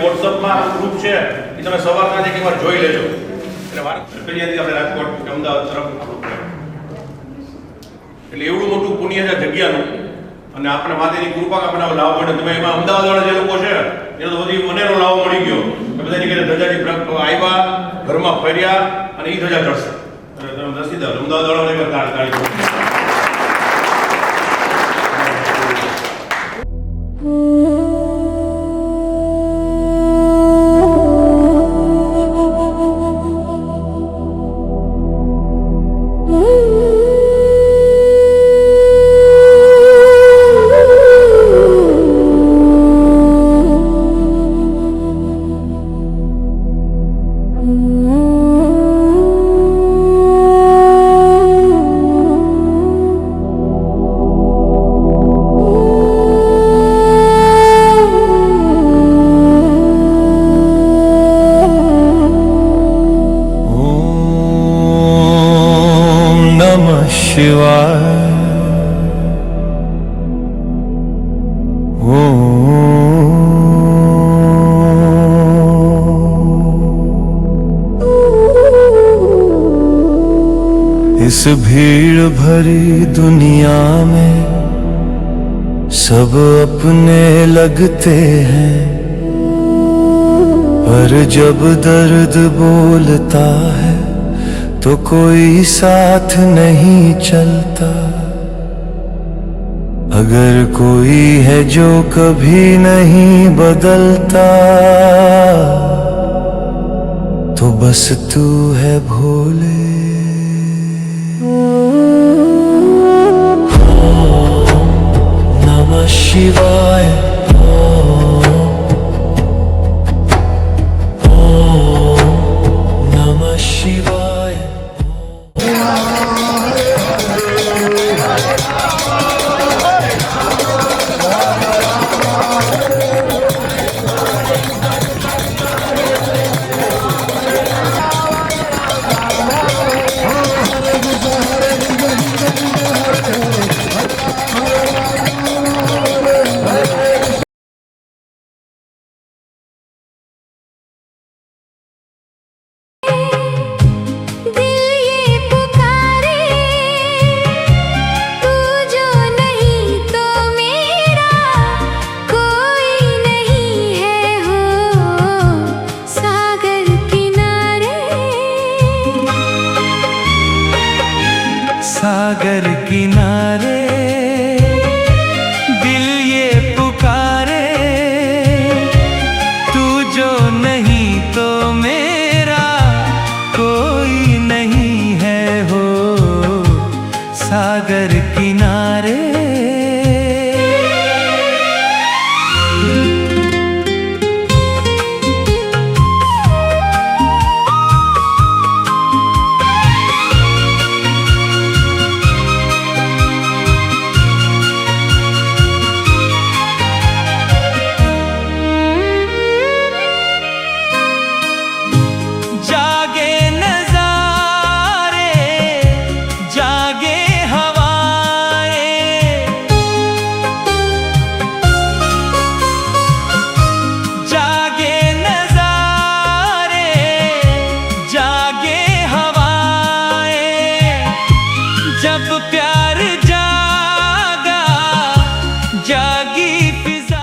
વોટ્સઅપમાં ગ્રુપ છે એ તમે સવારના જ એકવાર જોઈ લેજો. એટલે પેલીથી આપણે રાજકોટ અમદાવાદ તરફ એટલે એવડું મોટું પુણ્ય છે જગ્યાનું અને આપણે માતાની કૃપા આપણને લાભ મળે. તમે એમાં અમદાવાદવાળા જે લોકો છે એનો તો બધી મનેનો લાભ મળી ગયો. બધાની ઘરે ધજાની આવ્યા, ઘરમાં ફર્યા અને એ ધજા ચડશે. તમે દસીદાર અમદાવાદવાળાને પણ તાળી इस भीड़ भरी दुनिया में सब अपने लगते हैं, पर जब दर्द बोलता है तो कोई साथ नहीं चलता. अगर कोई है जो कभी नहीं बदलता तो बस तू है भोले. नमः शिवाय. नमः शिवाय. सागर किनारे दिल ये पुकारे, तू जो नहीं तो मेरा कोई नहीं है हो सागर किनारे. जब प्यार जागा जागी फिजा.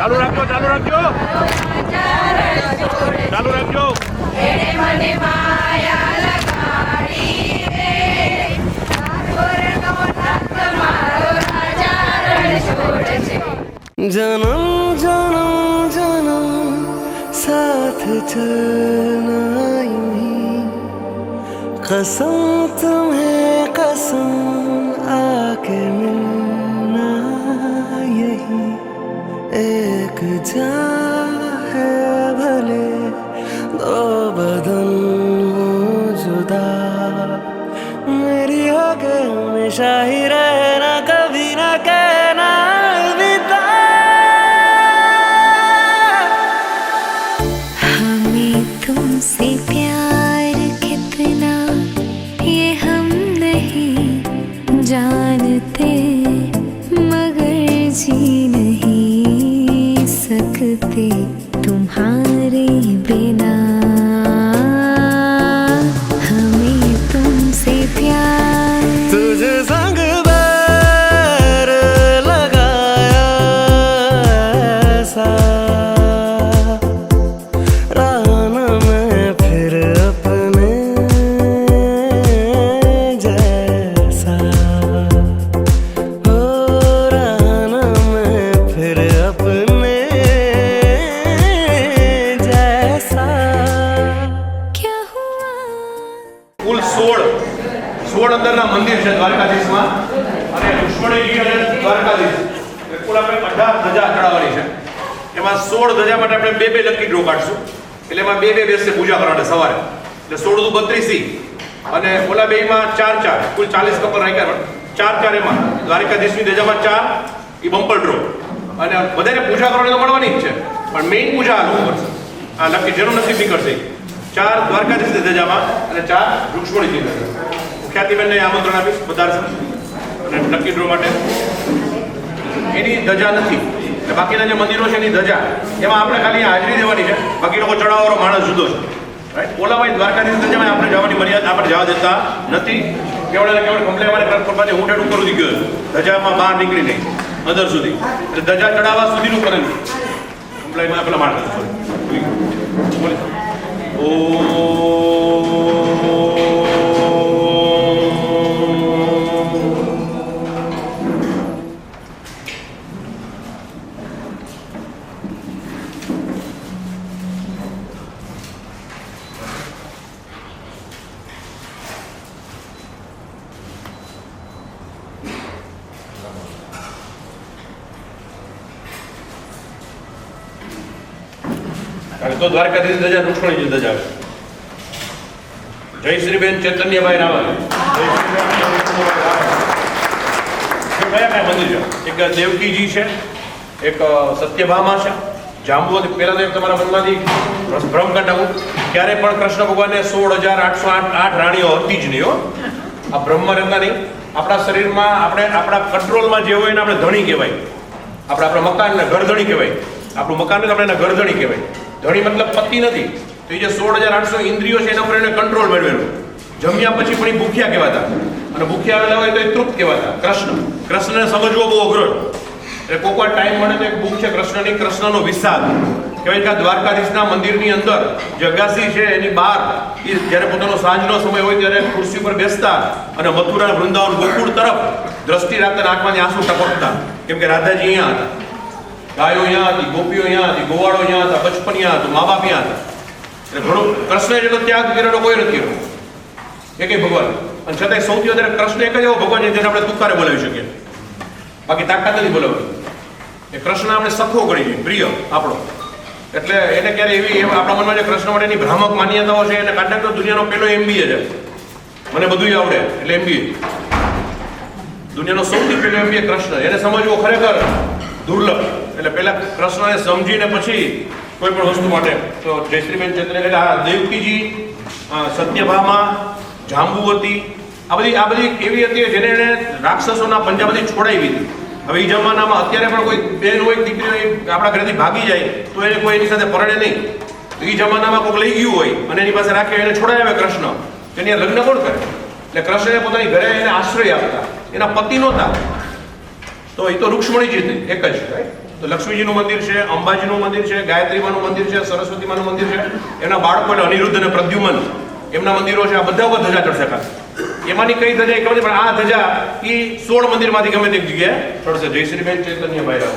ચાલુ રાખજો, ચાલુ રાખજો, ચાલુ રાખજો. जन्म जन्म जन्म साथ चलना यूं ही कसम तुम्हें कसम आके मिलना यही एक जान है भले दो बदन हो जुदा मेरी होके हमेशा ही रहना कभी ना कहना अलविदा हमें तुमसे प्यार कितना ये हम नहीं जानते मगर जी नहीं सकते तुम्हारे बिना हमें तुमसे प्यार तुझे संग बैर लगाया ऐसा राना मैं फिर अपने जैसा हो राना मैं फिर अपने जैसा क्या हुआ કુલ 16 અંદરના મંદિર છે દ્વારકાધીશમાં અને રુક્ષ્મણીજી અને દ્વારકાધીશ એટલે કુલ આપણે 18 ધજા ચડાવવાની છે. એમાં 16 ધજા માટે આપણે બે લકી ડ્રો કાઢશું. એટલે એમાં બે બેસશે પૂજા કરવાને સવારે. એટલે 16 દુ 32 અને ઓલા બેમાં 4 કુલ 40 કપલ રાખ્યા. 4 એમાં દ્વારકાધીશની ધજામાં 4 એ બમ્પર ડ્રો અને બધાને પૂજા કરવાની તો મળવાની જ છે પણ મેઇન પૂજા આ લોકો કરશે. આ લકી જેનું નસીબ નીકળશે 4 દ્વારકાધીશની ધજામાં અને 4 રુક્ષ્મણીજી ધજા. ખ્યાતિબેનને આમંત્રણ આપીશ પધારશે અને લકી ડ્રો માટે. એની ધજા નથી એટલે બાકીના જે મંદિરો છે એની ધજા એમાં આપણે ખાલી હાજરી દેવાની છે. બાકી લોકો ચડાવવાનો માણસ જુદો છે રાઈટ. ઓલામાં દ્વારકાધીશ ધજામાં આપણે જવાની મર્યાદા આપણે જવા દેતા નથી. કેવળ કમ્પ્લેન મારે કરવાની હું ટેડ ઉપર સુધી ગયો ધજામાં બહાર નીકળી નહીં અંદર સુધી એટલે ધજા ચડાવવા સુધીનું કરેલું કમ્પ્લેનમાં પેલા માણસ તો દ્વારકાધીશ ધજા રુક્ષ્મણીજી ધજા. જય શ્રીબેન ચૈતન્યભાઈ રાવલ. કયા કયા મંદિર છે? એક દેવકીજી છે, એક સત્યભામા છે, જાંબુવતી. પહેલા તો એક તમારા મનમાંથી ભ્રમ કાઢવું ક્યારે પણ કૃષ્ણ ભગવાનને 16,808 રાણીઓ હતી જ નહીં હો. આ બ્રહ્મમાં રહેતા નહીં. આપણા શરીરમાં આપણે આપણા કંટ્રોલમાં જે હોય એને આપણે ધણી કહેવાય. આપણા મકાનને ઘરધણી કહેવાય. આપણું મકાનને આપણે એના ઘરધણી કહેવાય. ધણી મતલબ પતિ નથી. તો એ જે 16,800 ઇન્દ્રિયો છે એના પર એને કંટ્રોલ મેળવેલો. જમ્યા પછી પણ એ ભૂખ્યા કહેવાતા અને ભૂખ્યા આવેલા હોય તો એ તૃપ્ત કહેવાતા. કૃષ્ણને સમજવો બહુ અઘરો. એટલે કોઈક વાર ટાઈમ મળે તો એક બુક છે કૃષ્ણની, કૃષ્ણનો વિષાદ. કહેવાય કે દ્વારકાધીશના મંદિરની અંદર જે અગાસી છે એની બહાર એ જ્યારે પોતાનો સાંજનો સમય હોય ત્યારે ખુરશી પર બેસતા અને મથુરા, વૃંદાવન, ગોકુળ તરફ દ્રષ્ટિ રાખતા આંખમાંથી આંસુ ટપકતા. કેમ કે રાધાજી અહીંયા હતા, ગાયો અહીંયા હતી, ગોપીઓ અહીંયા હતી, ગોવાળો અહીંયા હતા, બચપન અહીંયા હતું, મા બાપ અહીંયા હતા. એટલે ઘણો કૃષ્ણ જેટલો ત્યાગ કરેલો કોઈ નથી કર્યો એ કઈ ભગવાન. અને છતાંય સૌથી વધારે કૃષ્ણ એક જ એવો ભગવાન છે જેને આપણે તુકારે બોલાવી શકીએ. બાકી તાકાત નથી બોલાવવાની. એ કૃષ્ણ આપણે સખો ગણી છે, પ્રિય આપણો. એટલે એને ક્યારે એવી આપણા મનમાં જે કૃષ્ણ માટેની ભ્રામક માન્યતાઓ છે એને કાઢે તો દુનિયાનો પહેલો MBA છે. મને બધું આવડે એટલે MBA. દુનિયાનો સૌથી પહેલો MBA કૃષ્ણ. એને સમજવો ખરેખર દુર્લભ. એટલે પહેલા કૃષ્ણને સમજીને પછી કોઈ પણ વસ્તુ માટે. તો જયશ્રીબેન ચંદ્ર એટલે આ દેવકીજી, સત્યભામા, જાંબુવતી આ બધી એવી હતી જેને એને રાક્ષસોના પંજાબથી છોડાવી હતી. હવે એ જમાનામાં અત્યારે પણ કોઈ બેન હોય, દીકરી હોય, આપણા ઘરેથી ભાગી જાય તો એને કોઈ એની સાથે પરણે નહીં. એ જમાનામાં કોઈ લઈ ગયું હોય અને એની પાસે રાખે એને છોડાવે કૃષ્ણ, એની લગ્ન કોણ કરે? એટલે કૃષ્ણને પોતાની ઘરે એને આશ્રય આપતા. એના પતિ નહોતા તો એ તો રુક્ષ્મણીજી હતી એક જ. તો તો લક્ષ્મીજીનું મંદિર છે, અંબાજીનું મંદિર છે, ગાયત્રીમાનું મંદિર છે, સરસ્વતીમાનું મંદિર છે. એના બાળકો એટલે અનિરુદ્ધ અને પ્રદ્યુમન એમના મંદિરો છે. આ બધા ઉપર ધજા ચડશે ખાસ. એમાંની કઈ ધજા એ ખબર નથી, પણ આ ધજા એ 16 મંદિરમાંથી ગમે તે જગ્યાએ ચડશે. જયશ્રીબેન ચૈતન્યભાઈ રાવ,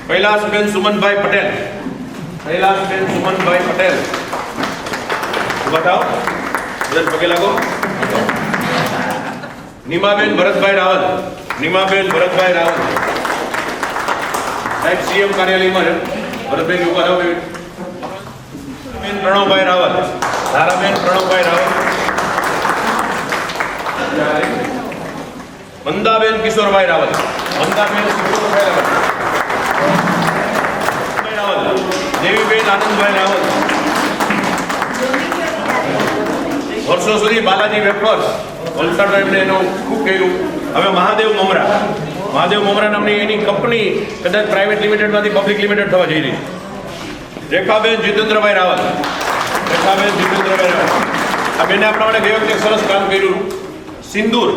કૈલાસબેન સુમનભાઈ પટેલ, કૈલાસબેન સુમનભાઈ પટેલ, બતાવો બધા પગે લાગો. નીમાબેન ભરતભાઈ રાવલ, નીમાબેન ભરતભાઈ રાવલ સાહેબ સીએમ કાર્યાલયમાં છે. ભરતભાઈ ઉભા રહો. બેન પ્રણવભાઈ રાવલ, ધારાબેન પ્રણવભાઈ રાવલ, મંદાબેન કિશોરભાઈ રાવલ, મંદાબેન કિશોરભાઈ રાવલ, દેવીબેન આનંદભાઈ રાવલ. વર્ષો સુધી બાલાજી વેફર્સ વલસાડમાં એમને એનું ખૂબ કર્યું. હવે મહાદેવ મમરા, મહાદેવ મમરા નામની એની કંપની કદાચ પ્રાઇવેટ લિમિટેડમાંથી પબ્લિક લિમિટેડ થવા જઈ રહી. રેખાબેન જીતેન્દ્રભાઈ રાવલ, રેખાબેન જીતેન્દ્રભાઈ રાવલ. આ બેને આપણા માટે બે વખતે સરસ કામ કર્યું. સિંદૂર,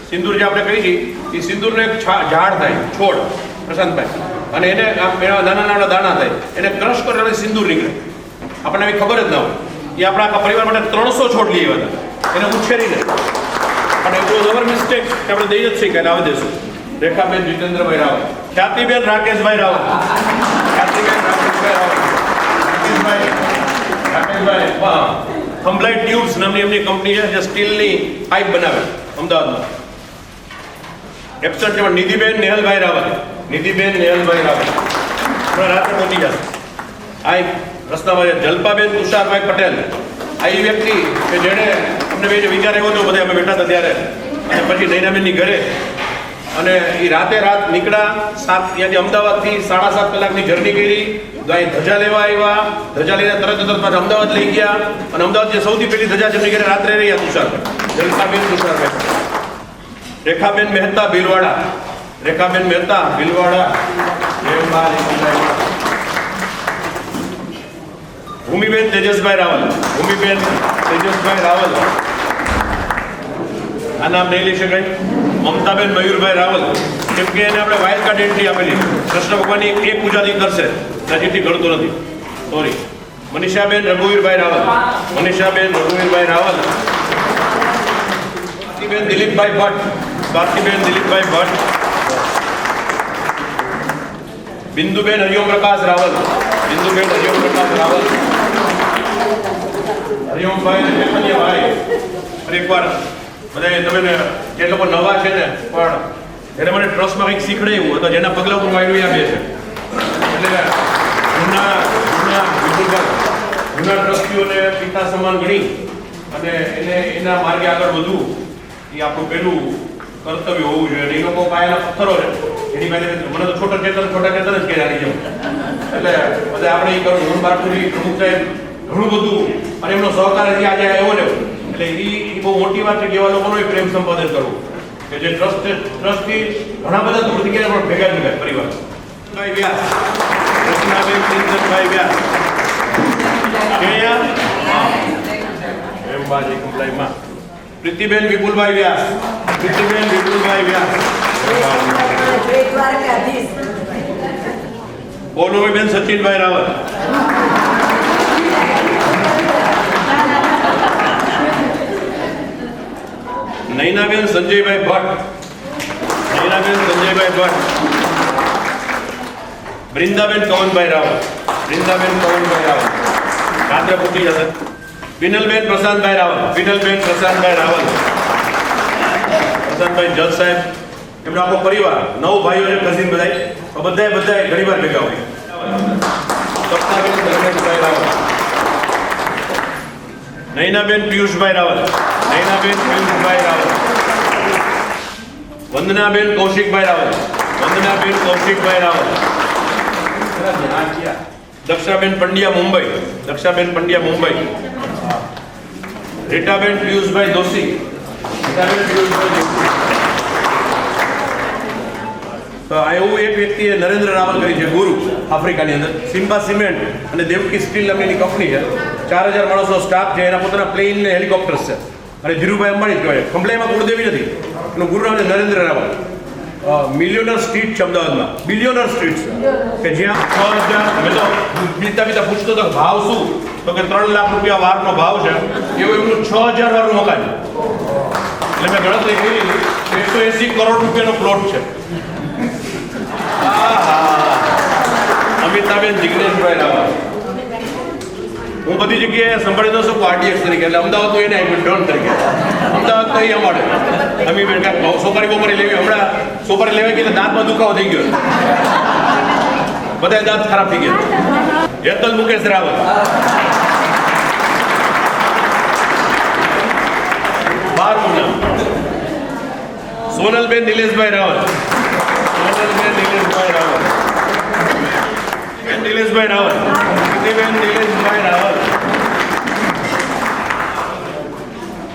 સિંદૂર જે આપણે કહી છીએ એ સિંદૂરનો એક ઝાડ થાય, છોડ, પ્રશાંતભાઈ, અને એને નાના નાના દાણા થાય, એને ક્રશ કરીને સિંદૂર નીકળે. આપણને એવી ખબર જ ના હોય. એ આપણા આખા પરિવાર માટે 300 છોડ લઈ આવ્યા હતા, એને ઉછેરીને. અને એ બહુ જબર મિસ્ટેક કે આપણે દઈ જ છીએ કે આવી દેશું. રેખાબેન જીતેન્દ્રભાઈ રાવલ, ખ્યાતિબેન રાકેશભાઈ રાવલ, ખ્યાતિબેન રાકેશભાઈ રાવલ, રાકેશભાઈ થમ્બલાઇટ ટ્યુબ્સ નામની એમની કંપની છે જે સ્ટીલની પાઇપ બનાવે અમદાવાદમાં. એબસન્ટ છે નિધિબેન નેહલભાઈ રાવલ, નિધિબેન નેહલભાઈ રાવલ રાત્રે પહોંચી જશે. આ રસ્તામાં છે જલ્પાબેન તુષારભાઈ પટેલ. આ એ વ્યક્તિ કે જેણે અમને બે વિચાર આવ્યો હતો બધા અમે બેઠા હતા ત્યારે, અને પછી નૈનાબેનની ઘરે, અને એ રાતે રાત નીકળ્યા. ત્યાંથી અમદાવાદથી 7.5 કલાકની જર્ની કરી. અહીં ધજા લેવા આવ્યા, ધજા લઈને તરત પાછા અમદાવાદ લઈ ગયા, અને અમદાવાદ જે સૌથી પહેલી ધજા જેમની ઘરે રાત્રે રહ્યા તુષારભાઈ, જલ્પાબેન તુષારભાઈ. રેખાબેન મહેતા ભીલવાડા, રેખાબેન મહેતા ભીલવાડા. ભૂમિબેન તેજસભાઈ રાવલ, ભૂમિબેન તેજસભાઈ રાવલ. આ નામ નહીં લઈ શકાય. મમતાબેન મયુરભાઈ રાવલ, કેમ કે એને આપણે વાઇલ્ડ કાર્ડ એન્ટ્રી આપેલી, કૃષ્ણ ભગવાનની એક પૂજાથી કરશે, નજીકથી ગણતો નથી, સોરી. મનીષાબેન રઘુવીરભાઈ રાવલ, મનીષાબેન રઘુવીરભાઈ રાવલ. ભારતીબેન દિલીપભાઈ ભટ્ટ, ભારતીબેન દિલીપભાઈ ભટ્ટ. બિંદુબેન હરિઓમ પ્રકાશ રાવલ, બિંદુબેન હરિઓમ પ્રકાશ રાવલ. હરિઓમભાઈ અને ચૈતન્યભાઈ. એકવાર બધા તમે જે લોકો નવા છે ને, પણ એને મને ટ્રસ્ટમાં કંઈક શીખડાયું અથવા જેના પગલા ઉપર વાયુ આપે છે, એટલે જૂના ટ્રસ્ટીઓને પિતા સમાન ગણી અને એને એના માર્ગે આગળ વધવું એ આપણું પહેલું કર્તવ્ય હોવું જોઈએ. અને એ લોકો પાયાના પથ્થરો છે, એની પાસે મને તો છોટા ચેતન જ કહેવાની જેમ, એટલે બધા આપણે એ કરું હું બારપુરી પ્રમુખ સાહેબ ઘણું બધું, અને એમનો સહકાર આજે આવ્યો ને, એટલે એ બહુ મોટી વાત છે કે એવા લોકોનો પ્રેમ સંપાદન કરવું કે જે ટ્રસ્ટથી ઘણા બધા દૂર થઈ ગયા પણ ભેગા થઈ ગયા પરિવાર. વ્યાસ, રચનાબેન ચિંતનભાઈ વ્યાસ, પ્રીતિબેન વિપુલભાઈ વ્યાસ, પ્રીતિબેન વિપુલભાઈ વ્યાસ. પૌર્ણમીબેન સચિનભાઈ રાવલ, નૈનાબેન સંજયભાઈ ભટ્ટ, નૈનાબેન સંજયભાઈ ભટ્ટ. બૃંદાબેન કવનભાઈ રાવલ, બૃંદાબેન કવનભાઈ રાવલ રાત્રે પૂછી જશે. વિનલબેન પ્રશાંતભાઈ રાવલ, વિનલબેન પ્રશાંતભાઈ રાવલ. પ્રશાંતભાઈ જજ સાહેબ, એમનો આખો પરિવાર 9 ભાઈઓ છે, કઝિન બધાય ઘણી વાર ભેગા હોય. સપનાબેન ધર્મેશભાઈ રાવલ, નૈનાબેન પિયુષભાઈ રાવલ, નૈનાબેન પિયુષભાઈ રાવલ. વંદનાબેન કૌશિકભાઈ રાવલ, વંદનાબેન કૌશિકભાઈ રાવલ. દક્ષાબેન પંડ્યા મુંબઈ, દક્ષાબેન પંડ્યા મુંબઈ. રીટાબેન પિયુષભાઈ દોશી, રીટાબેન પિયુષભાઈ દોશી. તો એવું એક વ્યક્તિએ નરેન્દ્ર રાવલ કરી છે, ગુરુ, આફ્રિકાની અંદર. સિમ્બા સિમેન્ટ અને દેવકી સ્ટીલ નામની કંપની છે, 4000 માણસનો સ્ટાફ છે, એના પોતાના પ્લેન ને હેલિકોપ્ટર્સ છે. અને ધીરુભાઈ અંબાણી જ કહેવાય. કંપનીમાં કુળદેવી નથી, એનું ગુરુ નામ છે નરેન્દ્ર રાવલ. મિલિયનર સ્ટ્રીટ છે અમદાવાદમાં, બિલિયનર સ્ટ્રીટ છે કે જ્યાં 6,000 મેં તો બીતા પૂછતો તો ભાવ શું, તો કે 3 લાખ રૂપિયા વારનો ભાવ છે, એવું એમનું 6,000 વારનું મકાન છે. એટલે મેં ગણતરી કરી 180 કરોડ રૂપિયાનો પ્લોટ છે. અમિતાબેન જિગ્નેશભાઈ રાવલ. હું બધી જગ્યાએ સંભાળી દઉં છું આરડીએક્સ તરીકે, એટલે અમદાવાદ તો એને આપ્યું ડોન તરીકે. અમદાવાદ તો અહીં અમારે અમે સોપારી બોપારી લેવી, હમણાં સોપારી લેવા ગઈ દાંતમાં દુખાવો થઈ ગયો, બધા દાંત ખરાબ થઈ ગયા. હેતલ મુકેશ રાવલ. બારમું નામ સોનલબેન નિલેશભાઈ રાવલ. સોનલબેન નિલેશભાઈ રાવલ. નિલેશભાઈ રાવલ. નિલેશભાઈ રાવલ.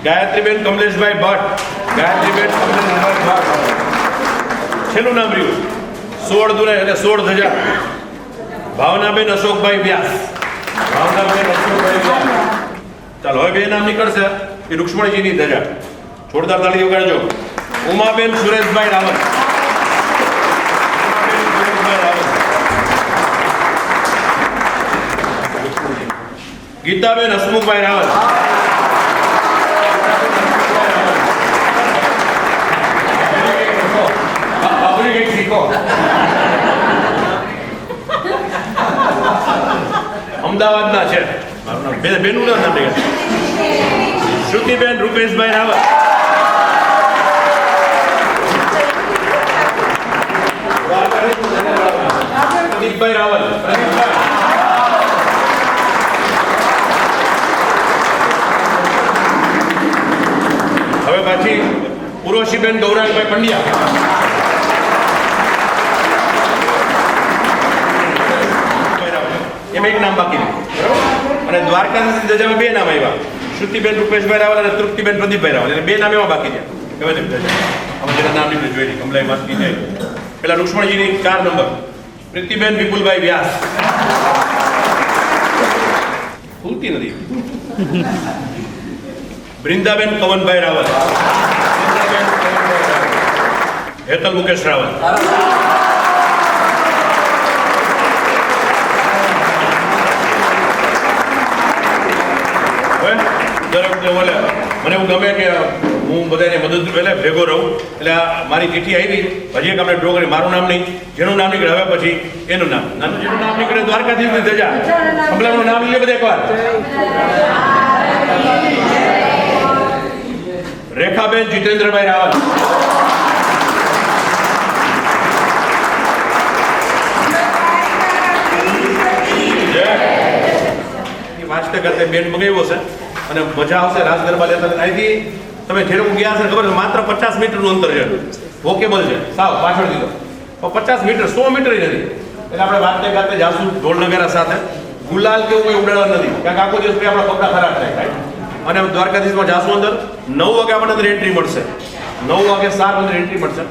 ગાયત્રીબેન કમલેશભાઈ ભટ્ટ. ગાયત્રીબેન કમલેશભાઈ ભટ્ટ. છેલ્લું નામ રહ્યું 16 દુરા એટલે 16 ધજા. ભાવનાબેન અશોકભાઈ વ્યાસ. ભાવનાબેન અશોકભાઈ વ્યાસ. ચાલો હવે બે નામ નીકળશે એ રૂક્ષ્મણીજીની ધજા. જોરદાર તાળી વગાડજો. ઉમાબેન સુરેશભાઈ રાવલ. ગીતાબેન હસમુખભાઈ રાવલ. અમદાવાદના છે, બેનું નામ શ્રુતિબેન રૂપેશભાઈ રાવલ. પ્રદીપભાઈ રાવલ. હવે પાછી ઉર્વશીબેન ગૌરાંગભાઈ પંડ્યા. એમ એક નામ બાકી રહ્યું. અને દ્વારકાની ધજામાં બે નામ આવ્યા, શ્રુતિબેન રૂપેશભાઈ રાવલ અને તૃપ્તિબેન પ્રદીપભાઈ રાવલ. એટલે બે નામ એમાં બાકી છે. હવે અમે જેના નામ નીકળી જોઈ કમલાઈ માસની જાય. પેલા રૂક્ષ્મણીજીની 4 નંબર પ્રીતિબેન વિપુલભાઈ વ્યાસ. ભૂલતી નથી. બૃંદાબેન કવનભાઈ રાવલ. હેતલ મુકેશ રાવલ. મને એવું ગમે કે હું બધાને મદદ પહેલા ભેગો રહું, એટલે મારી ચિઠ્ઠી આવી. હજી એક આપણે ડ્રો કરી, મારું નામ નહીં, જેનું નામ નીકળે હવે પછી એનું નામ. નાનું જેનું નામ નીકળે દ્વારકાધીશની ધજા. કમલાનું નામ લઈએ બધા એકવાર. રેખાબેન જીતેન્દ્રભાઈ રાવલ. વાંચતે કરતે બેન મગાવ્યો છે અને મજા આવશે. રાસ ગરબા લેતા અહીંથી તમે જે લોકો ગયા છે ખબર છે, માત્ર 50 મીટરનું અંતર છે. વોકેબલ છે સાવ પાછળ દીધો, પણ 50 મીટર 100 મીટર નથી. એટલે આપણે વાંચતે ગાતે જાસુ ઢોલ નગારા સાથે. ગુલાલ કેવું કંઈ ઉડાડવા નથી, કારણ કે આખો દિવસ પછી આપણા કપડા ખરાબ થાય. અને દ્વારકાધીશમાં જાસુ અંદર 9 વાગે આપણને અંદર એન્ટ્રી મળશે. 9 વાગે 7 અંદર એન્ટ્રી મળશે.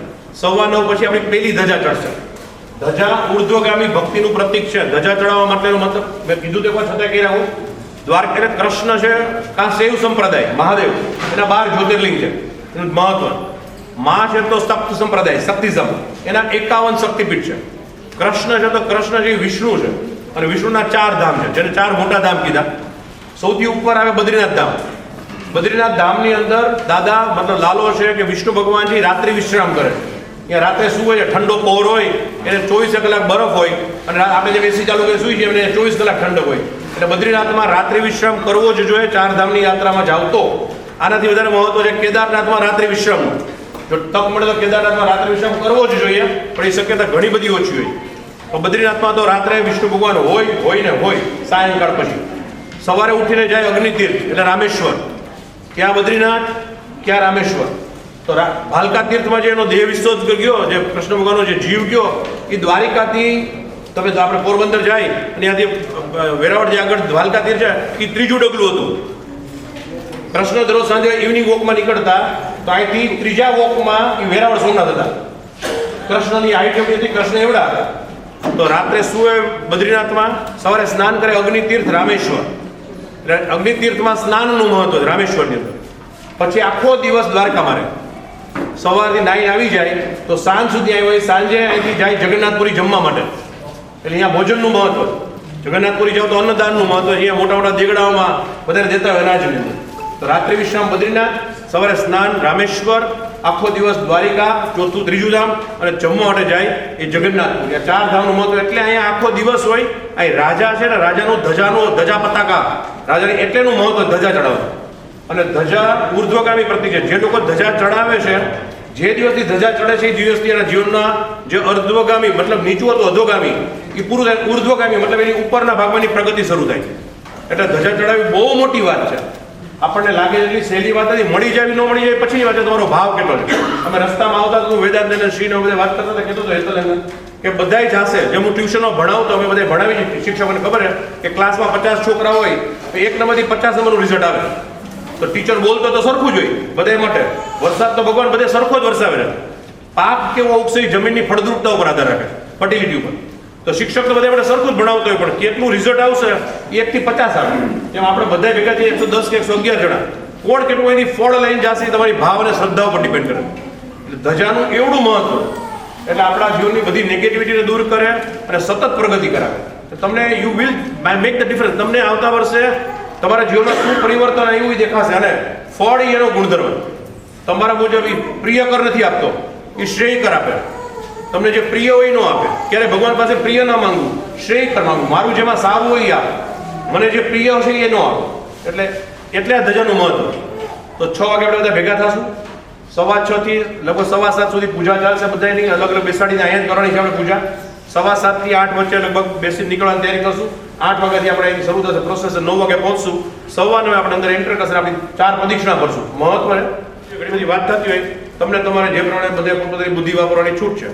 9:15 પછી આપણી પહેલી ધજા ચડશે. ધજા ઉર્ધ્વગામી ભક્તિનું પ્રતીક છે. ધજા ચડાવવા માટેનો મતલબ મેં કીધું તે પણ છતાં કહી રહ્યા હું. દ્વારકા એટલે કૃષ્ણ છે, કાં શૈવ સંપ્રદાય મહાદેવ, એના 12 જ્યોતિર્લિંગ છે. એનું મહત્વ મા છે તો સપ્ત સંપ્રદાય શક્તિઝમ, એના 51 શક્તિપીઠ છે. કૃષ્ણ છે તો કૃષ્ણ જે વિષ્ણુ છે, અને વિષ્ણુના 4 ધામ છે, જેને 4 મોટા ધામ કીધા. સૌથી ઉપર આવે બદ્રીનાથ ધામ. બદ્રીનાથ ધામની અંદર દાદા મતલબ લાલો છે કે વિષ્ણુ ભગવાનજી રાત્રિ વિશ્રામ કરે. ત્યાં રાત્રે શું હોય છે, ઠંડો પહોર હોય, એને 24 કલાક બરફ હોય, અને આપણે જે એસી ચાલુ કરી સુઈ છે એને 24 કલાક ઠંડક હોય. એટલે બદ્રીનાથમાં રાત્રિ વિશ્રામ કરવો જ જોઈએ. 4 ધામની યાત્રામાં જાવ તો. આનાથી વધારે મહત્વ છે કેદારનાથમાં રાત્રિ વિશ્રામ. જો તક મળે તો કેદારનાથમાં રાત્રિ વિશ્રામ કરવો જ જોઈએ, પણ એ શક્યતા ઘણી બધી ઓછી હોય. તો બદ્રીનાથમાં તો રાત્રે વિષ્ણુ ભગવાન હોય ને હોય. સાયંકાળ પછી સવારે ઉઠીને જાય અગ્નિતીર્થ એટલે રામેશ્વર. ક્યાં બદ્રીનાથ, ક્યાં રામેશ્વર. તો ભાલકા તીર્થમાં જે એનો દેહ વિસર્જન ગયો, જે કૃષ્ણ ભગવાનનો જે જીવ ગયો, એ દ્વારિકાથી તમે આપણે પોરબંદર જાય અને ત્યાંથી વેરાવળ જે આગળ દ્વારકા તીર્થ છે એ 3જું ડગલું હતું. કૃષ્ણ દરરોજ સાંજે ઇવનિંગ વોકમાં નીકળતા, તો અહીંથી 3જા વોકમાં એ વેરાવળ સોમનાથ હતા. કૃષ્ણની હાઈટ એવડી હતી, કૃષ્ણ એવડા હતા. તો રાત્રે સુએ બદ્રીનાથમાં, સવારે સ્નાન કરે અગ્નિતીર્થ રામેશ્વર. અગ્નિતીર્થમાં સ્નાનનું મહત્વ છે રામેશ્વરની અંદર. પછી આખો દિવસ દ્વારકામાં રહે. સવારથી નાઈને આવી જાય તો સાંજ સુધી આવ્યો હોય, સાંજે અહીંથી જાય જગન્નાથપુરી જમવા માટે. એટલે અહીંયા ભોજનનું મહત્વ. જગન્નાથપુરી જાવ તો અન્નદાનનું મહત્વ છે. અહીંયા મોટા મોટા દેગડાઓમાં બધાને દેતા હોય અનાજની અંદર. તો રાત્રિ વિશ્રામ બદ્રીનાથ, સવારે સ્નાન રામેશ્વર, આખો દિવસ દ્વારિકા, ચોથું ત્રીજું ધામ, અને જમવા માટે જાય એ જગન્નાથપુરી. આ 4 ધામનું મહત્વ. એટલે અહીંયા આખો દિવસ હોય. અહીં રાજા છે ને, રાજાનું ધજા પતાકા, રાજાની એટલેનું મહત્વ ધજા ચડાવવા. અને ધજા ઉર્ધ્વગામી પ્રતીક છે. જે લોકો ધજા ચડાવે છે, જે દિવસથી ધજા ચડે છે એ દિવસથી એના જીવનના જે અર્ધ્વગામી મતલબ નીચું હતું અધોગામી એ પૂરું થાય. ઉર્ધ્વગામી મતલબ એની ઉપરના ભાગમાંની પ્રગતિ શરૂ થાય. એટલે ધજા ચડાવવી બહુ મોટી વાત છે. આપણને લાગે એટલી સહેલી વાત નથી. મળી જાય ન મળી જાય પછીની વાત છે, તમારો ભાવ કેટલો છે. અમે રસ્તામાં આવતા તો વેદાંત અને શ્રીને બધા વાત કરતા હતા, કહેતો હતો હેતલ કે બધાય જાશે. જે હું ટ્યુશનમાં ભણાવતો, અમે બધા ભણાવી શિક્ષકોને ખબર છે કે ક્લાસમાં 50 છોકરા હોય તો 1 નંબરથી 50 નંબરનું રિઝલ્ટ આવે. તો ટીચર બોલતો તો સરખું જ હોય બધા માટે. વરસાદ તો ભગવાન બધે સરખો જ વરસાવે છે. પાક કેવો ઉગશે એ જમીનની ફળદ્રુપતા ઉપર આધાર રાખે, ફર્ટિલિટી ઉપર. તો શિક્ષક તો બધા આપણે સરખું જ ભણાવતો હોય, પણ કેટલું રિઝલ્ટ આવશે 1 થી 50 આવે. એમ આપણે બધા ભેગા થઈએ 110 કે 111 જણા. કોણ કેટલું એની ફળ લઈને જશે તમારી ભાવ અને શ્રદ્ધા ઉપર ડિપેન્ડ કરે. એટલે ધજાનું એવડું મહત્વ. એટલે આપણા જીવનની બધી નેગેટિવિટીને દૂર કરે અને સતત પ્રગતિ કરાવે. તમને you will make the difference. તમને આવતા વર્ષે તમારા જીવનમાં શું પરિવર્તન આવ્યું દેખાશે. અને ફળ એનો ગુણધર્મ. તમારા મુજબ પ્રિય કર નથી આપતો, એ શ્રેય કર આપે. તમને જે પ્રિય હોય ન આપે. ક્યારે ભગવાન પાસે પ્રિય ના માંગવું, શ્રેય કર માંગવું. મારું જેમાં સારું હોય એ આપે, મને જે પ્રિય હશે એ ન આપે. એટલે આ ધજાનું મહત્વ. તો 6 વાગે આપણે બધા ભેગા થશું. 6:15 થી લગભગ 7:15 સુધી પૂજા ચાલશે. બધાની અલગ અલગ બેસાડીને અહીંયા જ કરવાની છે આપણે પૂજા. 7:15 થી 8 વચ્ચે લગભગ બેસી નીકળવાની તૈયારી કરશું. 8 વાગ્યાથી આપણે અહીં શરૂ થશે પ્રોસેસ. 9 વાગે પહોંચશું. 9:15 આપણે અંદર એન્ટર કરશે. આપણી 4 પ્રદક્ષિણા કરશું. મહત્વ છે. ઘણી બધી વાત થતી હોય, તમને તમારે જે પ્રમાણે બધે પોતાની બુદ્ધિ વાપરવાની છૂટ છે.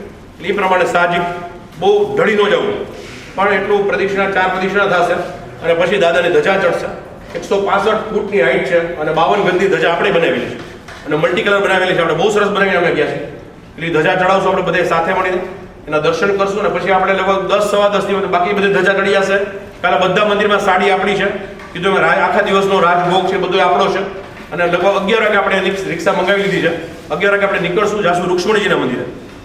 એ પ્રમાણે સાહજિક બહુ ઢળી ન જવું, પણ એટલું પ્રદક્ષિણા 4 પ્રદક્ષિણા થશે. અને પછી દાદાની ધજા ચડશે. 165 ફૂટની હાઈટ છે અને 52 ગજની ધજા આપણે બનાવેલી છે. અને મલ્ટી કલર બનાવેલી છે. આપણે બહુ સરસ બનાવીને અમે ગયા છીએ. એટલે ધજા ચડાવશું આપણે બધા સાથે મળીને. એના દર્શન કરશું. અને પછી આપણે લગભગ 10 સવા 10 દિવસ બાકી બધી ધજા ચડી જશે. કાલે બધા મંદિરમાં સાડી આપણી છે. કીધું અમે આખા દિવસનો રાજભોગ છે બધો આપણો છે. અને લગભગ 11 વાગે આપણે રિક્ષા મંગાવી લીધી છે. 11 વાગે આપણે નીકળશું, જાશું રૂક્ષ્મણીજીના મંદિરે.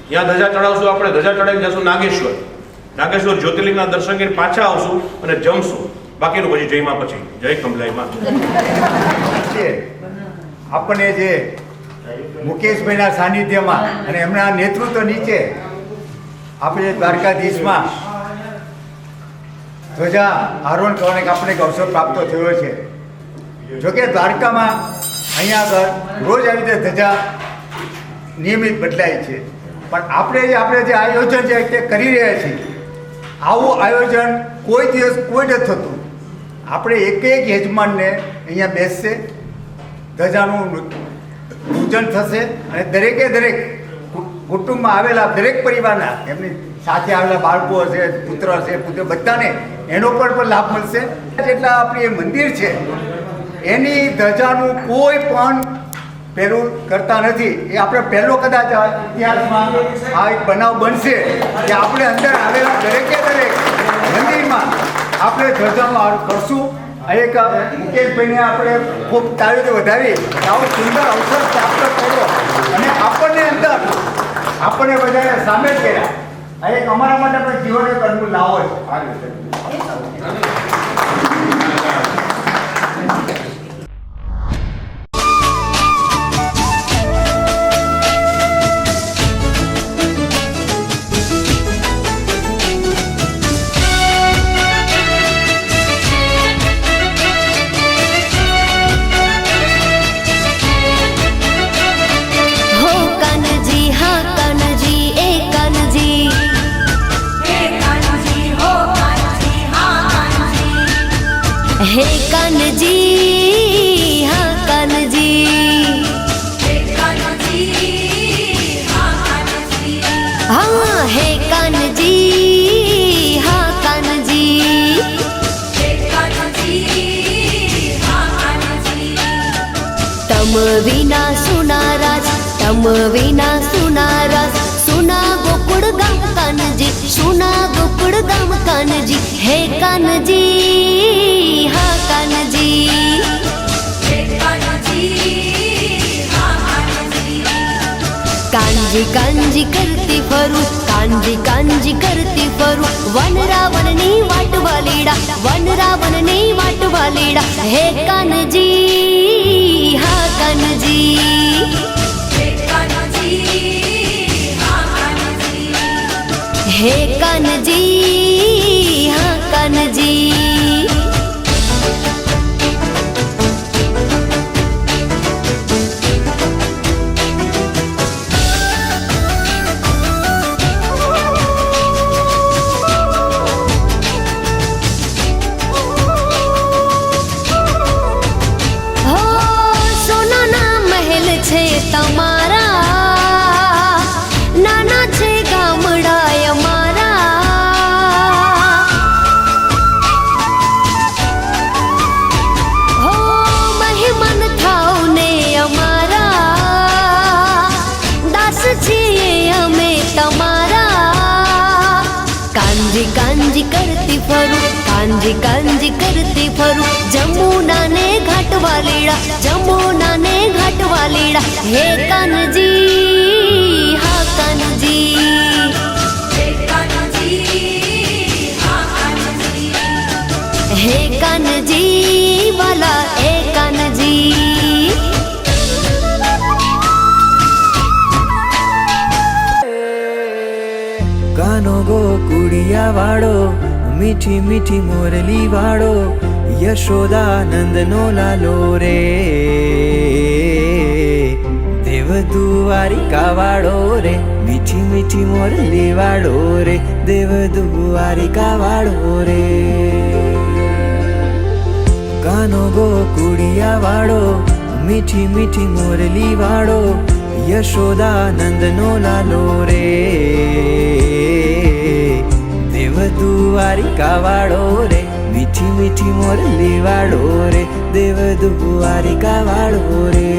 ત્યાં ધજા ચડાવશું. આપણે ધજા ચડાવી જશું નાગેશ્વર. નાગેશ્વર જ્યોતિર્લિંગના દર્શન કરીને પાછા આવશું અને જમશું. બાકીનું પછી જયમાં પછી જય કમલાઈમાં. આપણને જે મુકેશભાઈના સાનિધ્યમાં અને એમના નેતૃત્વ નીચે આપણે દ્વારકાધીશમાં ધ્વજા આરોહણ કરવાનો આપણે એક અવસર પ્રાપ્ત થયો છે. જોકે દ્વારકામાં અહીંયા આગળ રોજ આવી રીતે ધજા નિયમિત બદલાય છે, પણ આપણે જે આયોજન છે તે કરી રહ્યા છીએ, આવું આયોજન કોઈ દિવસ કોઈ નથી થતું. આપણે એક યજમાનને અહીંયા બેસશે, ધજાનું પૂજન થશે અને દરેકે દરેક કુટુંબમાં આવેલા દરેક પરિવારના એમની સાથે આવેલા બાળકો હશે, પુત્ર હશે, પુત્ર બધાને એનો પણ લાભ મળશે. જેટલા આપણી મંદિર છે એની ધજાનું કોઈ પણ પેલું કરતા નથી. એ આપણે પહેલો કદાચ ઇતિહાસમાં આ એક બનાવ બનશે કે આપણે અંદર આવેલા દરેકે દરેક મંદિરમાં આપણે ધજાનું આરોહણ કરશું. એક મુકેશભાઈને આપણે ખૂબ તાળીઓથી વધાવી આવો સુંદર અવસર પ્રાપ્ત કર્યો અને આપણને બધાને સામેલ કર્યા. આ એક અમારા માટે પણ જીવન એક અનુકૂળ લાવો છે. हे कान्हजी हाँ कान्हजी, हाँ हे कान्हजी हाँ कान्हजी, तम विना सुनाराज, तम विना सुनाराज, सुना गोकुड़ गाम कान्हजी, सुना गोकुड़ गाम कान्हजी, हे कान्हजी हाँ कान्हजी, કાંજી કાંજી કરતી ફરું, કાંજી કાંજી કરતી ફરું. વન રાવણની વાટ વાલીડા, વન રાવણની વાટ વાલીડા. હે કાનજી, હા કાનજી, હે કાનજી, હા કાનજી. તમારા નાના છે ગામડા અમારા. હો મહેમાન થાવ ને અમારા, દાસ છીએ અમે તમારા. કાંજી કાંજી કરતી ફરું, કાંજી કાંજી કરતી ફરું. જમુના ને ઘાટ વાલીડા, જમુના ને ઘાટ વાલીડા. હે કાનજી, હા કાનજી, હે કાનજી વાલા, હે કાનજી. કાનો ગોકુડિયા વાળો, મીઠી મીઠી મોરલી વાળો, યશોદાનંદનો લાલો રે. દેવ દ્વારિકા વાળો રે, મીઠી મીઠી મોરલી વાળો રે, દેવ દ્વારિકા વાળો રે. કાનો ગોકુડિયા વાળો, મીઠી મીઠી મોરલી વાળો, યશોદાનંદનો લાલો રે. દેવ દ્વારિકા વાળો રે, મીઠી મીઠી મોરલી વાળો રે, દેવ દ્વારિકા વાળો રે.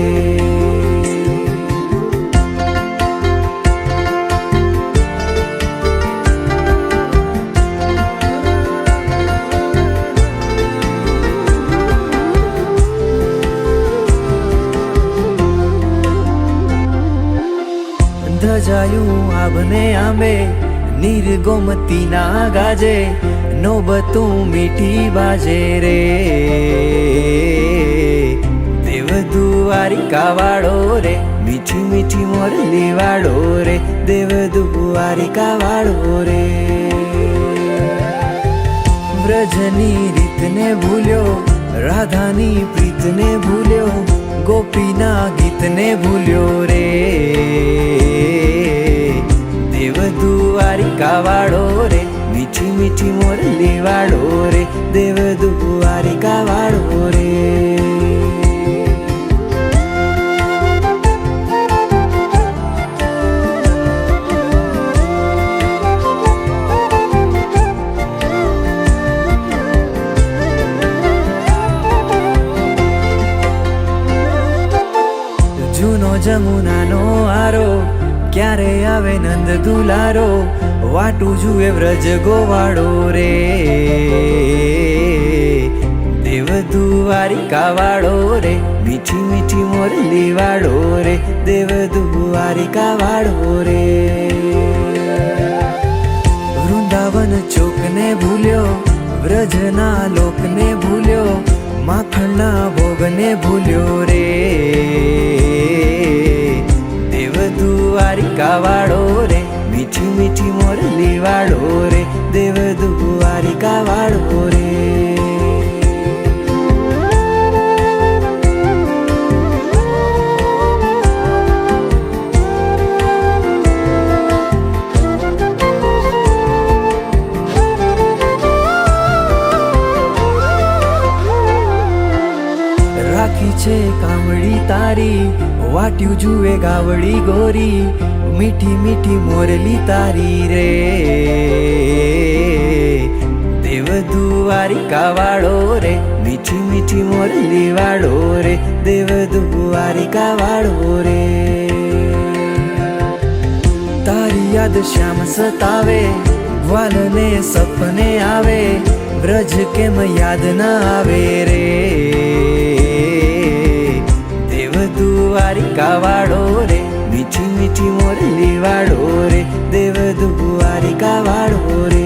ધજાયું આભને આંબે, નીર ગોમતીના ગાજે, નોબતું મીઠી બાજે રે. દેવ દ્વારિકા વાળો રે, મીઠી મીઠી મોરલી વાળો રે, દેવ દ્વારિકા વાળો રે. વ્રજની રીતને ભૂલ્યો, રાધાની પ્રીતને ભૂલ્યો, ગોપીના ગીતને ભૂલ્યો રે. દેવ દ્વારિકા વાળો રે, મીઠી મીઠી મોરલી વાળો રે, દેવ દ્વારિકા વાળો રે. જૂનો જમુનાનો આરો, ક્યારે આવે નંદ દુલારો, વાટું જુએ વ્રજ ગોવાળો રે. દેવ દ્વારિકા વાળો રે, મીઠી મીઠી મોરલી વાળો રે, દેવ દ્વારિકા વાળો રે. વૃંદાવન ચોકને ભૂલ્યો, વ્રજના લોકને ભૂલ્યો, માખણના ભોગને ભૂલ્યો રે. દેવ દ્વારિકા વાળો રે, મીઠી મીઠી મોરલી વાળો રે, દેવ દ્વારિકા વાળો રે. રાખી છે કામળી તારી, વાટ્યું જુએ ગાવડી ગોરી, મીઠી મીઠી મોરલી તારી રે. દેવ દ્વારિકા વાળો રે, મીઠી મીઠી મોરલી વાળો રે, દેવ દ્વારિકા વાળો રે. તારી યાદ શ્યામ સતાવે, ગ્વાલને સપને આવે, વ્રજ કેમ યાદ ના આવે રે. દેવ દ્વારિકા વાળો રે, મીઠી મીઠી મોરલી વાળો રે દેવ દ્વારિકા વાળો રે.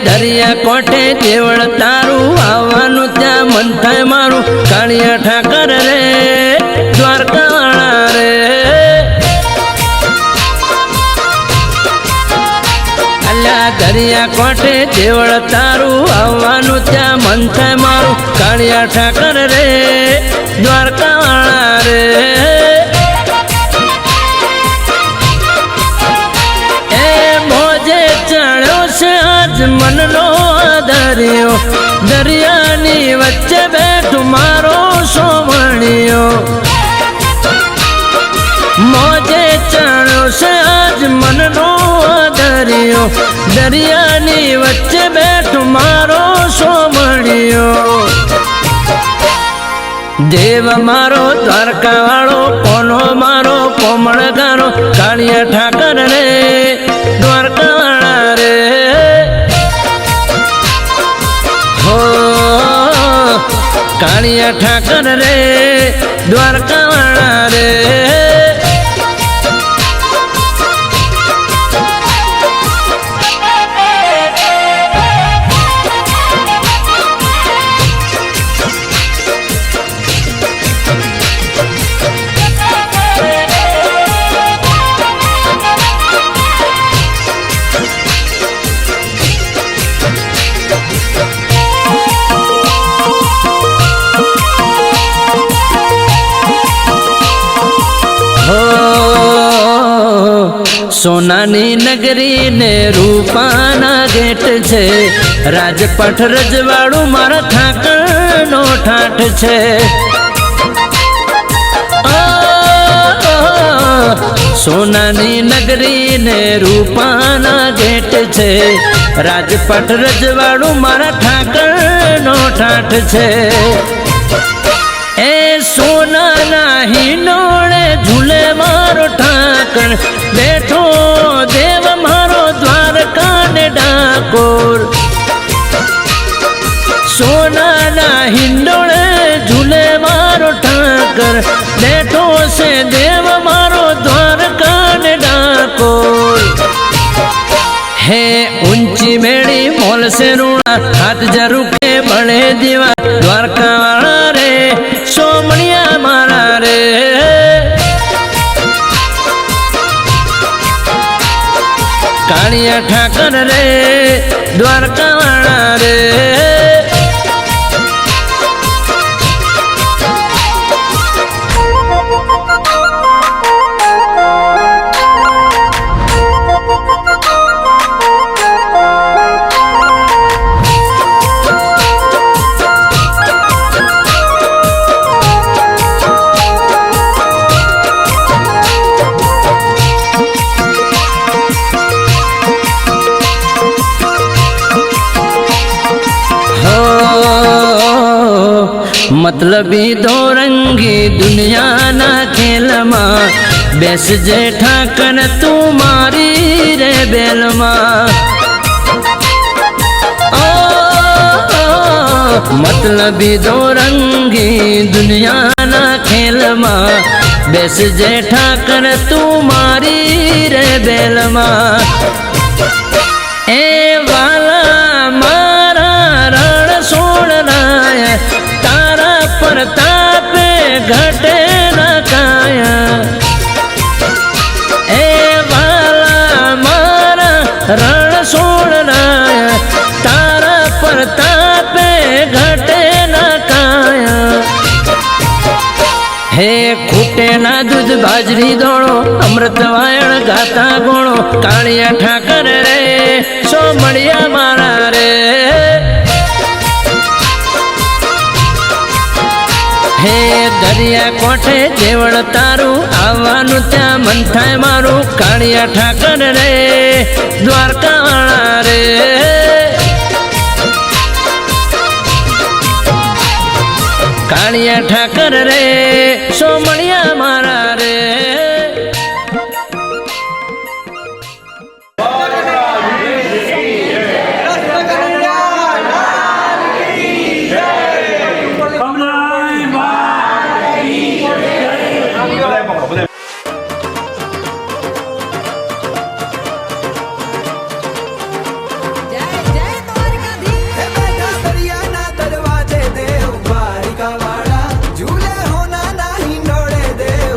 દરિયા કોઠે દેવળ તારું આવવાનું ત્યાં મન થાય મારું કાળિયા ઠાકર રે દ્વારકાવાળા રે. અલ્યા દરિયા કોઠે દેવળ તારું આવવાનું ત્યાં મન થાય મારું કાળિયા ઠાકર રે દ્વારકાવાળા રે. મનનો દરિયો દરિયાની વચ્ચે બેઠું મારો સોમણિયો મોજે ચણ્યો છે આજ મનનો દરિયો દરિયાની વચ્ચે બેઠું મારો સોમણિયો. દેવ મારો દ્વારકા વાળો કોનો મારો કોમળગારો કાળિયા ઠાકર રે દ્વારકા વાળા રે. કાળિયા ઠાકર રે દ્વારકાવાળા રે. સોનાની નગરી ને રૂપાના ગેટ છે રાજપાઠ રજવાડું મારા ઠાકરનો ઠાઠ છે. સોનાની નગરી ને રૂપાના ગેટ છે રાજપાઠ રજવાડું મારા ઠાકરનો ઠાઠ છે. એ સોનાના હિંડોળે ઝૂલે મારો ઠાકર બેઠો દેવ મારો દ્વારકા ને ડાકોર. સોનાના હિંડોળે ઝૂલે મારો ઠાકર બેઠો છે દેવ મારો દ્વારકા ને ડાકોર. હે ઊંચી મેળી મોલ સે રૂણા હાથ જરૂકે બળે દીવા દ્વારકા વાળા રે સોમણિયા મારા રે. કાળિયા ઠાકર રે દ્વારકાવાળા રે. मतलबी दो रंगी दुनिया ना खेल माँ बेस जे ठाकर तुम्हारी रे बेल माँ. मतलबी दो रंगी दुनिया ना खेल माँ बेस जे ठाकर तुम्हारी रे बेल माँ. ए वाला मारा रण सोड़ना है प्रताप घटे न काया. ए वाला मारा रण सोड़ना तारा प्रताप घटे न काया. हे खूटे ना दूध बाजरी दौड़ो अमृत वायण गाता गुणो कालिया ठाकर रे सोमणिया मारा रे. हे દરિયા કોઠે દેવળ તારું આવવાનું ત્યાં મન થાય મારું કાળિયા ઠાકર રે દ્વારકાવાળા રે કાળિયા ઠાકર રે સોમણિયા મારા રે દરિયાના દરવાજે દેવ દ્વારિકાવાળા ઝૂલે હોના નહીં નોડે દેવ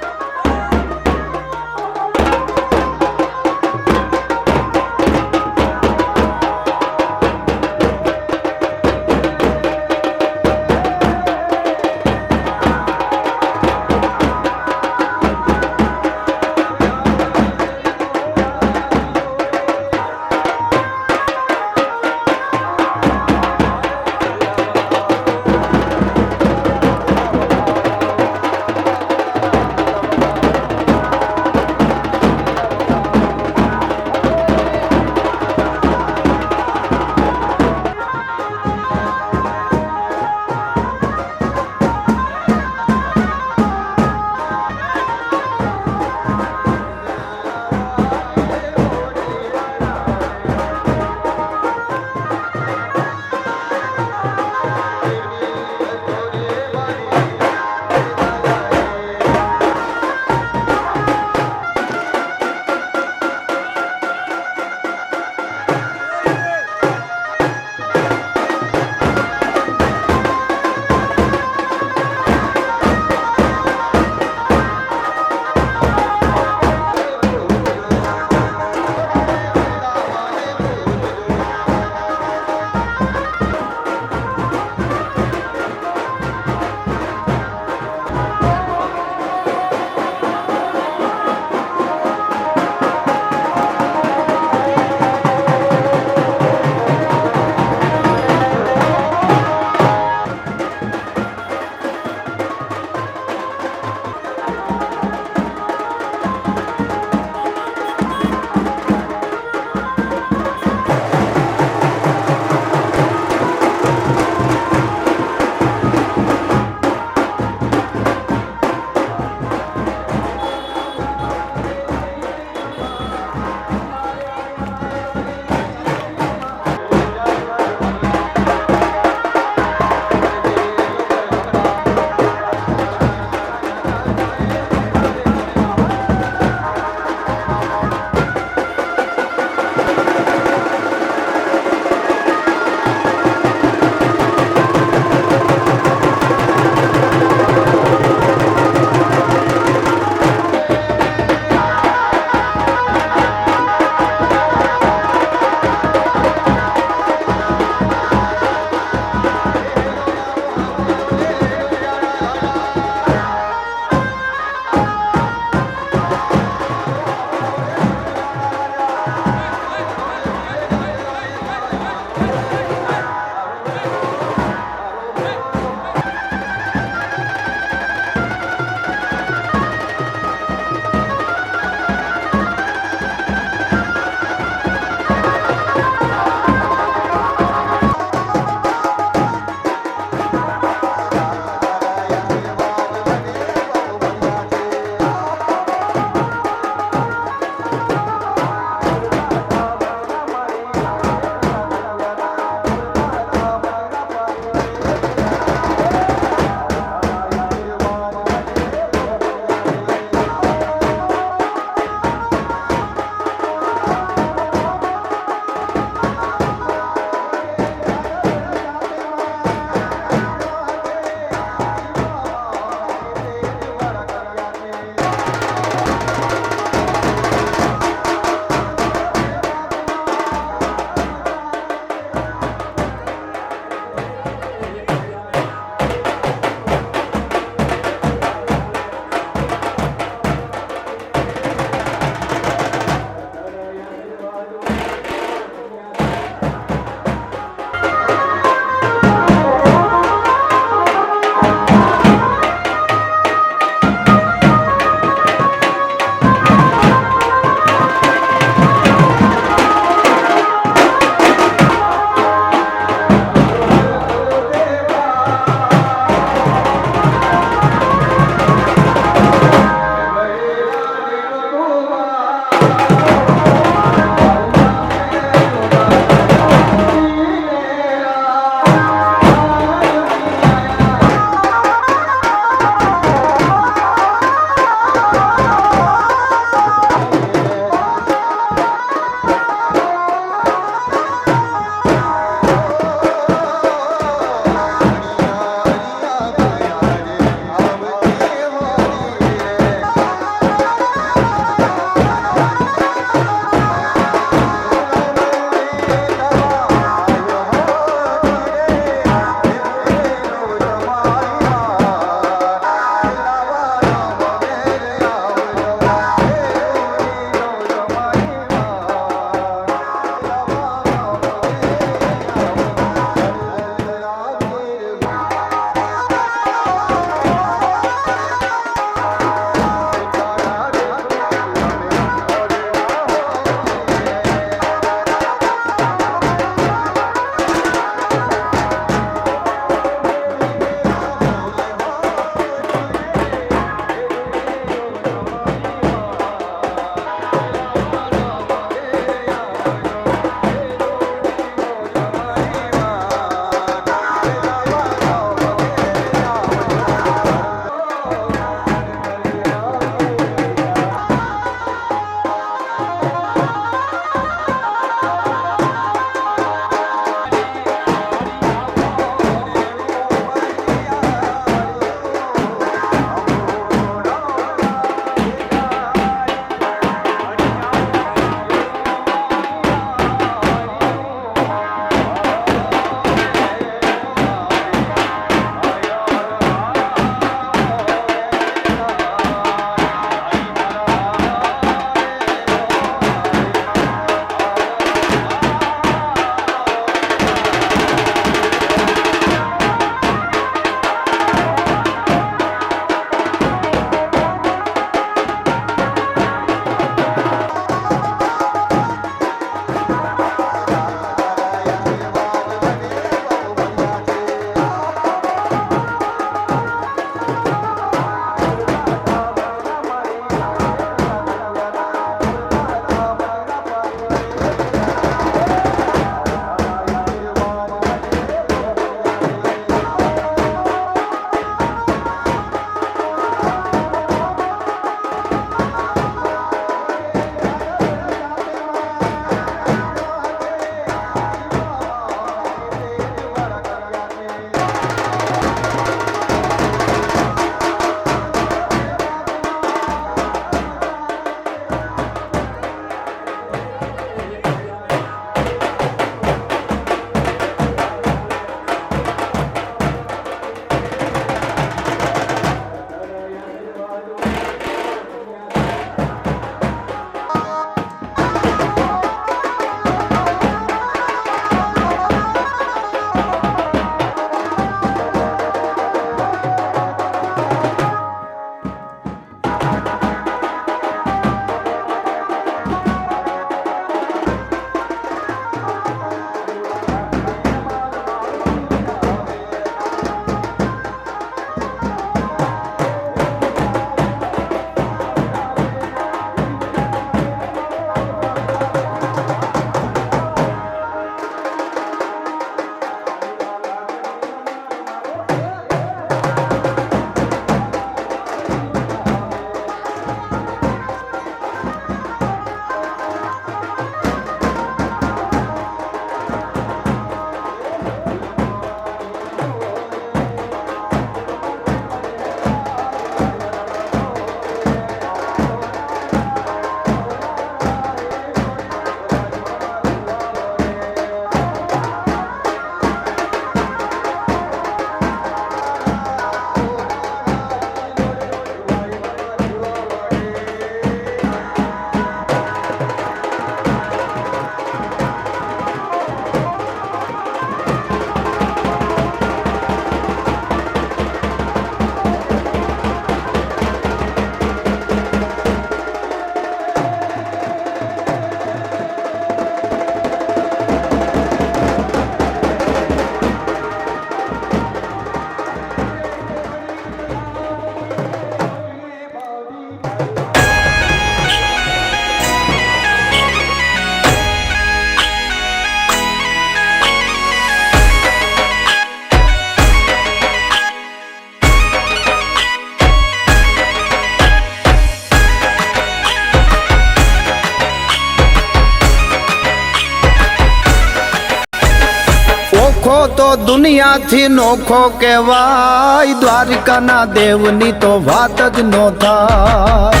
ઓખો તો દુનિયાથી નોખો કહેવાય, દ્વારિકાના દેવની તો વાત જ નો થાય.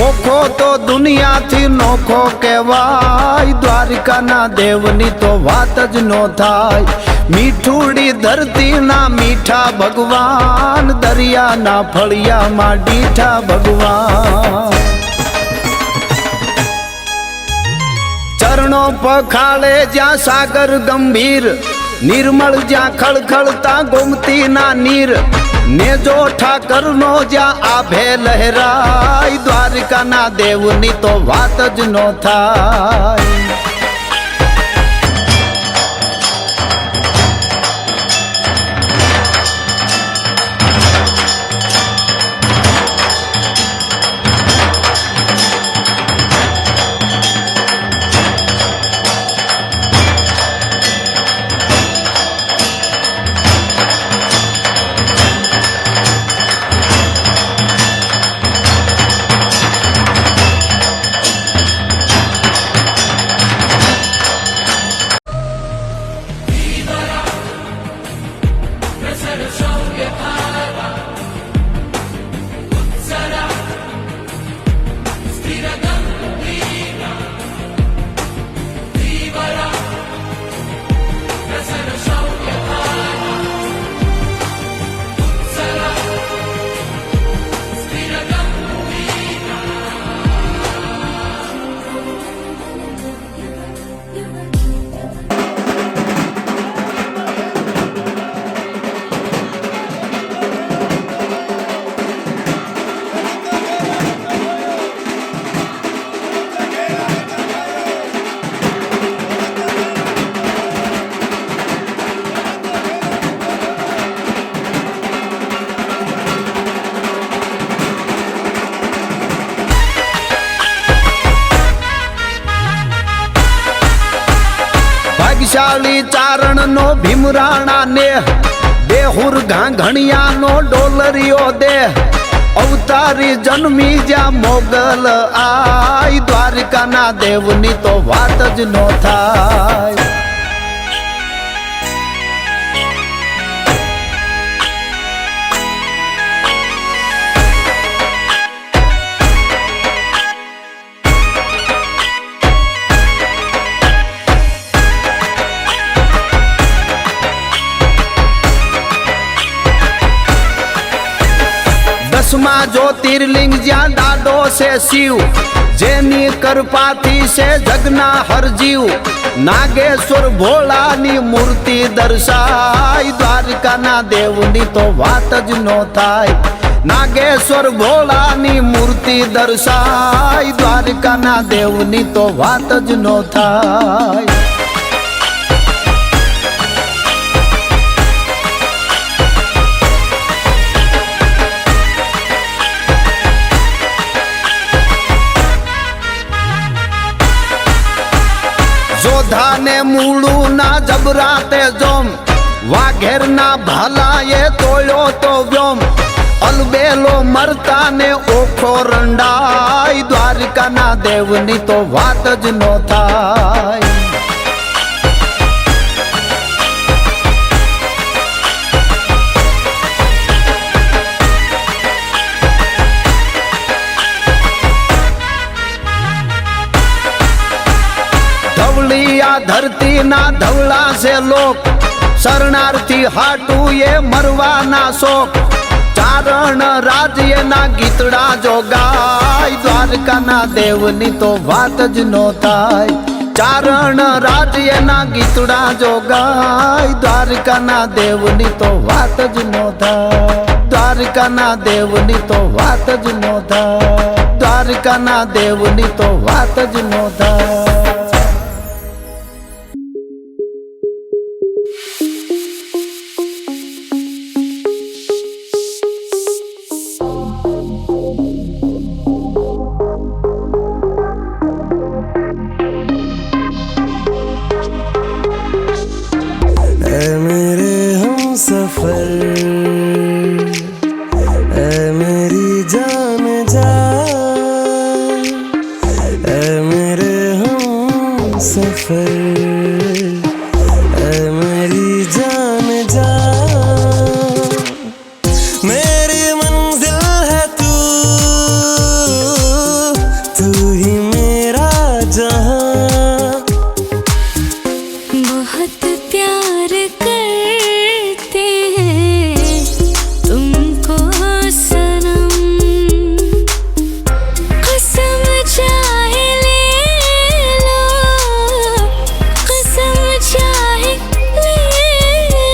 ઓખો તો દુનિયાથી નોખો કહેવાય, દ્વારિકાના દેવની તો વાત જ નો થાય. મીઠુડી ધરતીના મીઠા ભગવાન, દરિયાના ફળિયામાં ડીઠા ભગવાન. ચરણો પખાળે જ્યાં સાગર ગંભીર, નિર્મળ જ્યાં ખળખળતા ગોમતીના નીર, નેજો ઠાકરનો જ્યાં આભે લહેરાય, દ્વારિકાના દેવની તો વાત જ નો થાય. ભાગ્યશાળી ચારણનો ભીમરાણા નેહ, બેહુર ઘાઘણિયાનો ડોલરિયો દેહ, અવતારી જન્મી જ્યાં મોગલ આય, દ્વારિકાના દેવની તો વાત જ નો થાય. દસમા જ્યોતિર્લિંગ જ્યાં દાડો છે શિવ, જેની કૃપાથી છે જગના હરજીવ, નાગેશ્વર ભોળાની મૂર્તિ દર્શાય, દ્વારિકાના દેવની તો વાત જ નો થાય. નાગેશ્વર ભોળાની મૂર્તિ દર્શાય, દ્વારિકાના દેવની તો વાત જ નો થાય. જોધાને મૂળું ના જબરાતે જોમ, વાઘેરના ભાલાએ તોડ્યો તો વ્યોમ, અલબેલો મરતાને ઓખો રંડાય, દ્વારિકાના દેવની તો વાત જ નો થાય. ધવલિયા ધરતીના ધવળા છે લોક, શરણાર્થી હાટું એ મરવાના શોક, ચારણ રાજ્યના ગીતડા જો ગાય, દ્વારકાના દેવની તો વાત જ નો થાય. ચારણ રાજ્યના ગીતડા જો ગાય, દ્વારકાના દેવની તો વાત જ નો થાય. દ્વારકાના દેવની તો વાત જ નો થાય. દ્વારકાના દેવની તો વાત જ નો થાય. मेरे हम सफर, मेरी जान जा, मेरे हम सफर ऐ मेरी जान जा मेरी मंजिल है तू तू ही मेरा जहां बहुत प्यार करते हैं तुमको सनम कसम चाहे ले लो कसम चाहे ले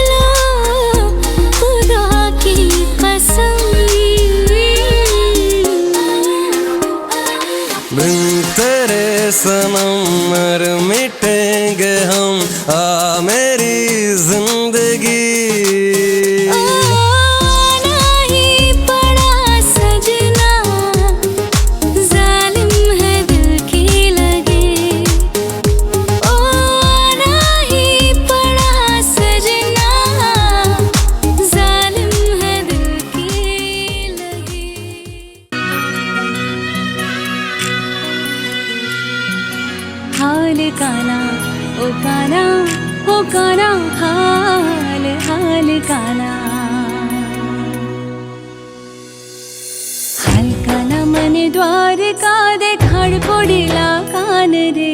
लो खुदा की कसम बिन तेरे सनम मर मिटेंगे हम आ मेरी जिंदगी आना ही पड़ा सजना जालिम है दिल की लगी ओ आना ही पड़ा सजना जालिम है दिल की लगी हाल काना ओ काना ओ काना हाल हाल काना हाल काना मने द्वारका देखाड पोडीला कान रे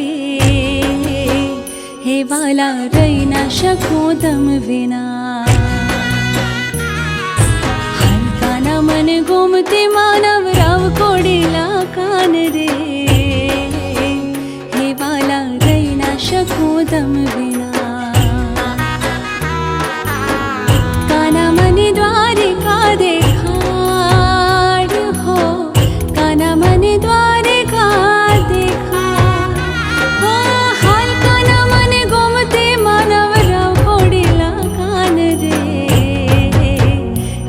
हे वाला रही ना शकू तम विना हाल काना मने गोमती मानव राव कोडीला कान रे हे वाला रही ना शकू तम विना काना मनी द्वारिका देखाड हो काना मनी द्वारिका देखाड हो हाल काना मने गोमती मानव राव कोडीला कान रे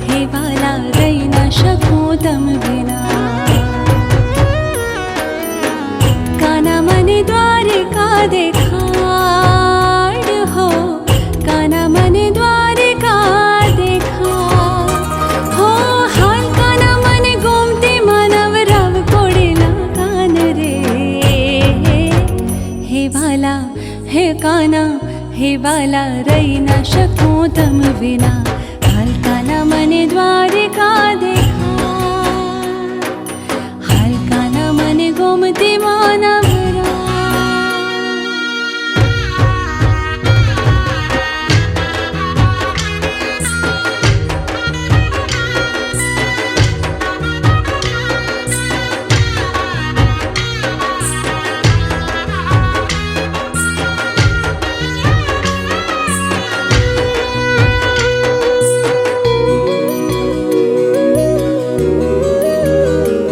हे वाला रही ना शकू तम विना काना मनी द्वारिका देखाड हो काना मनी द्वारिका देखाड हो हाल काना मनी गोमती मानव राव कोडीला कान रे हे वाला हे काना हे वाला रही ना शकू तम विना हाल काना मनी द्वारिका देखाड हाल काना मनी गोमती मानव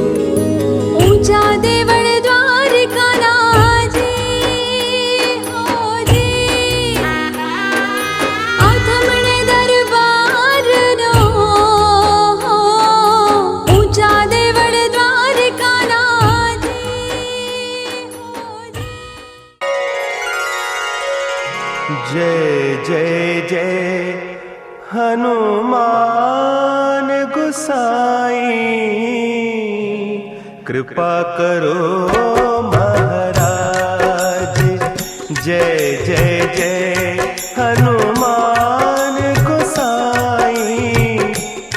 ऊंचा देवळ द्वारिका नाजी हो जी आथमणे दरबार नो ऊंचा देवळ द्वारिका नाजी हो जी जय जय जय हनुमान गुसाई कृपा करो महाराज जय जय जय हनुमान गुसाई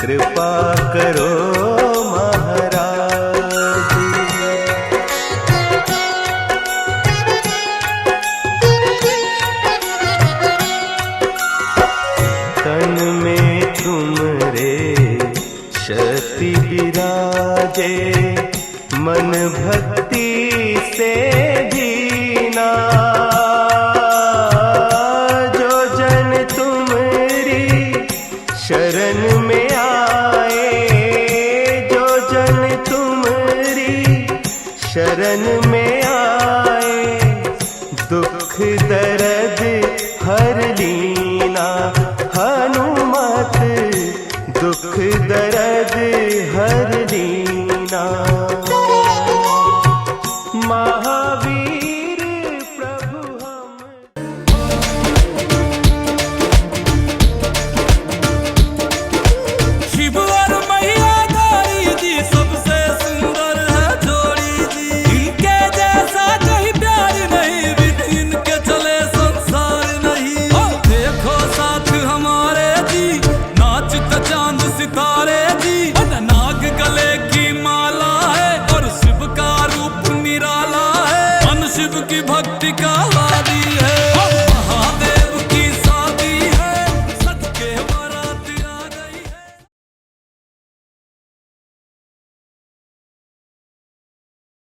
कृपा करो महाराज तन में तुमरे शक्ति विराजे मन भक्ति से जीना जो जन तुमरी शरण में आए जो जन तुमरी शरण में आए दुख दर्द हर लीना हनुमत दुख दर्द हर लीना महावीर